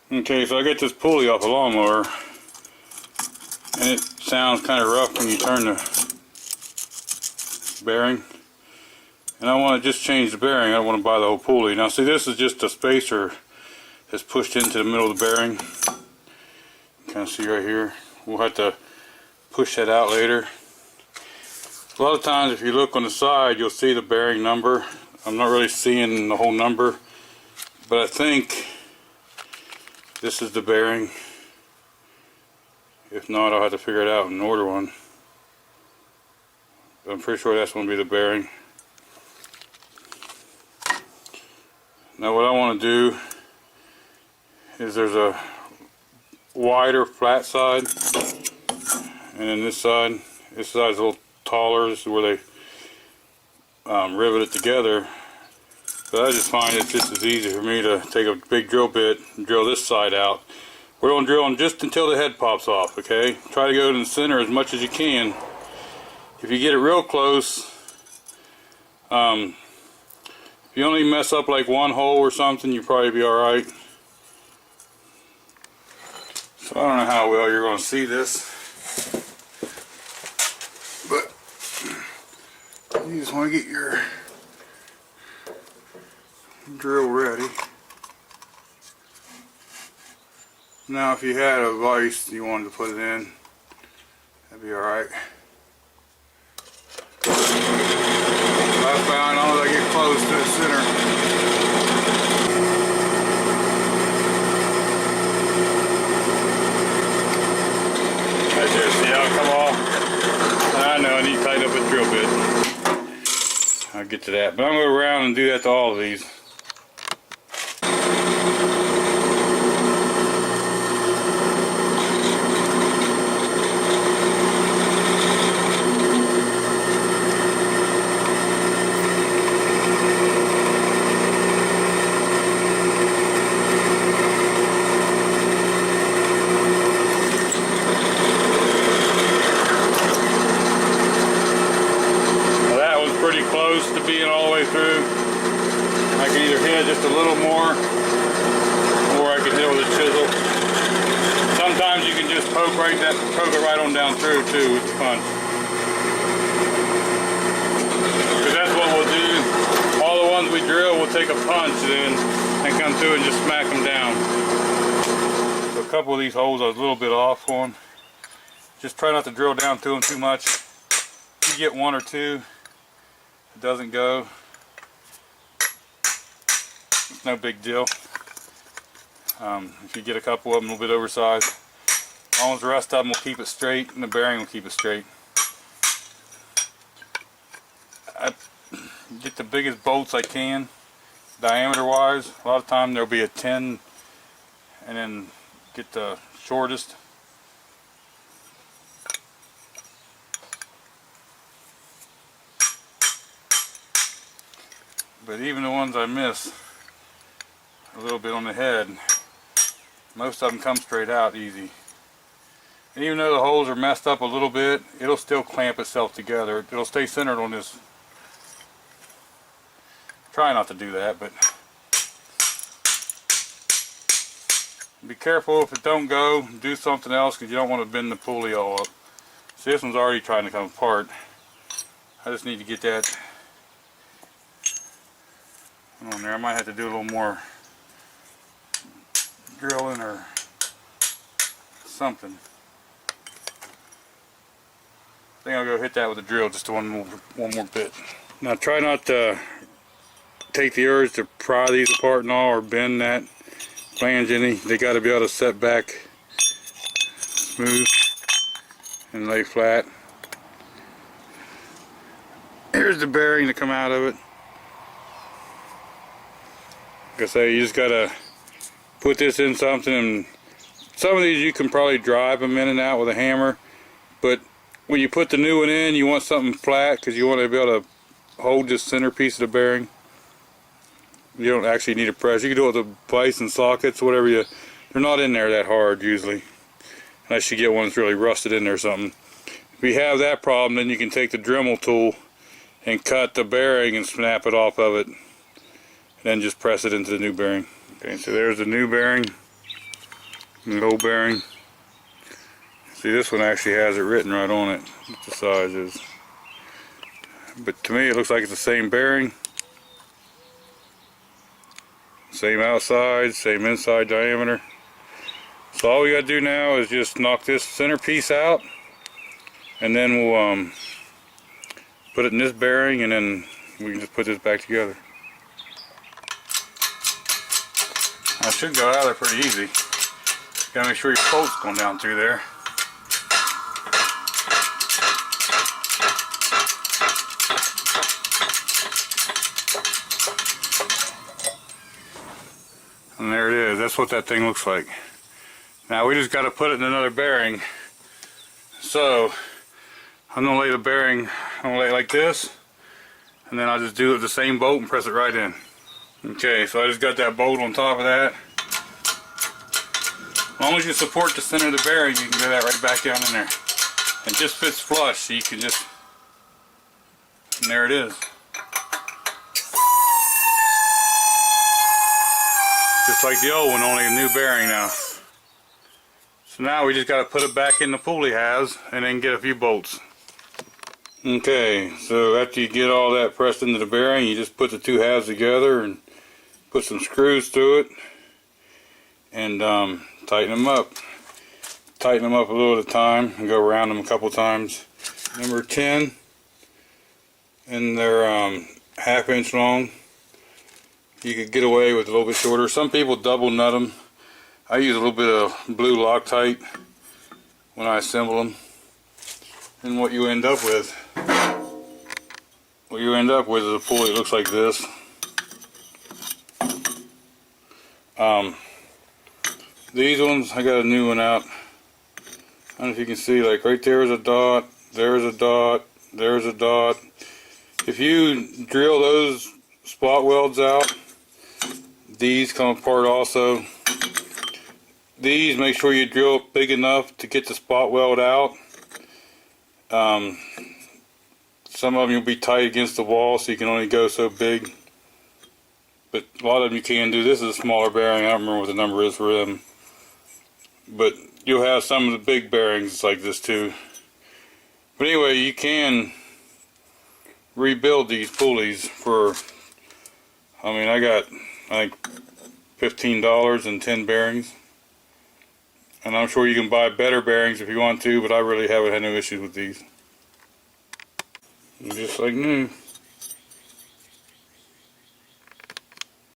Okay, so I get this pulley off a lawnmower, and it sounds kind of rough when you turn the bearing. And I want to just change the bearing. I don't want to buy the whole pulley. Now see, this is just a spacer that's pushed into the middle of the bearing. You kind of see right here. We'll have to push that out later. A lot of times if you look on the side, you'll see the bearing number. I'm not really seeing the whole number, but I think this is the bearing. If not, I'll have to figure it out and order one. But I'm pretty sure that's going to be the bearing. Now what I want to do is there's a wider flat side, and then this side's a little taller. This is where they rivet it together. But I just find it's just as easy for me to take a big drill bit and drill this side out. We're going to drill them just until the head pops off, okay? Try to go to the center as much as you can. If you get it real close, if you only mess up like one hole or something, you'll probably be alright. So I don't know how well you're going to see this, but you just want to get your drill ready. Now if you had a vise you wanted to put it in, that'd be alright. I found as I get close to the center, right there, see how it come off? I know I need to tighten up a drill bit. I'll get to that, but I'm going to go around and do that to all of these. To being all the way through. I can either hit it just a little more, or I can hit it with a chisel. Sometimes you can just poke it right on down through too with the punch. Because that's what we'll do. All the ones we drill, we'll take a punch and come through and just smack them down. So a couple of these holes I was a little bit off on. Just try not to drill down through them too much. If you get one or two, doesn't go, it's no big deal. If you get a couple of them a little bit oversized, as long as the rest of them will keep it straight and the bearing will keep it straight. I get the biggest bolts I can diameter wise. A lot of time there'll be a 10, and then get the shortest. But even the ones I miss a little bit on the head, most of them come straight out easy. And even though the holes are messed up a little bit, it'll still clamp itself together. It'll stay centered on this. Try not to do that, but be careful if it don't go. Do something else, because you don't want to bend the pulley all up. See, this one's already trying to come apart. I just need to get that on there. I might have to do a little more drilling or something. I think I'll go hit that with a drill just one more bit. Now try not to take the urge to pry these apart and all, or bend that flange any. They got to be able to set back smooth and lay flat. Here's the bearing to come out of it. Like I say, you just gotta put this in something, and some of these you can probably drive them in and out with a hammer, but when you put the new one in, you want something flat because you want to be able to hold this center piece of the bearing. You don't actually need a press. You can do it with the vise and sockets, whatever they're not in there that hard usually, unless you get one that's really rusted in there or something. If you have that problem, then you can take the Dremel tool and cut the bearing and snap it off of it. Then just press it into the new bearing. Okay, so there's the new bearing. The old bearing. See, this one actually has it written right on it, what the size is. But to me it looks like it's the same bearing. Same outside, same inside diameter. So all we gotta do now is just knock this center piece out, and then we'll put it in this bearing, and then we can just put this back together. I should go out of there pretty easy. Gotta make sure your bolt's going down through there. And there it is. That's what that thing looks like. Now we just got to put it in another bearing. So I'm going to lay the bearing, I'm going to lay it like this, and then I'll just do it with the same bolt and press it right in. Okay, so I just got that bolt on top of that. As long as you support the center of the bearing, you can get that right back down in there. It just fits flush, so you can just, and there it is. Just like the old one, only a new bearing now. So now we just got to put it back in the pulley halves and then get a few bolts. Okay, so after you get all that pressed into the bearing, you just put the two halves together and put some screws through it and tighten them up. Tighten them up a little at a time and go around them a couple times. Number 10, and they're 1/2 inch long. You could get away with a little bit shorter. Some people double nut them. I use a little bit of blue Loctite when I assemble them. And what you end up with, is a pulley that looks like this. These ones, I got a new one out. I don't know if you can see, like right there is a dot, there's a dot, there's a dot. If you drill those spot welds out, these come apart also. These, make sure you drill big enough to get the spot weld out. Some of them will be tight against the wall, so you can only go so big. But a lot of them you can do. This is a smaller bearing. I don't remember what the number is for them. But you'll have some of the big bearings like this too. But anyway, you can rebuild these pulleys for, I mean, I got, I think, $15 and 10 bearings. And I'm sure you can buy better bearings if you want to, but I really haven't had no issues with these. Just like new.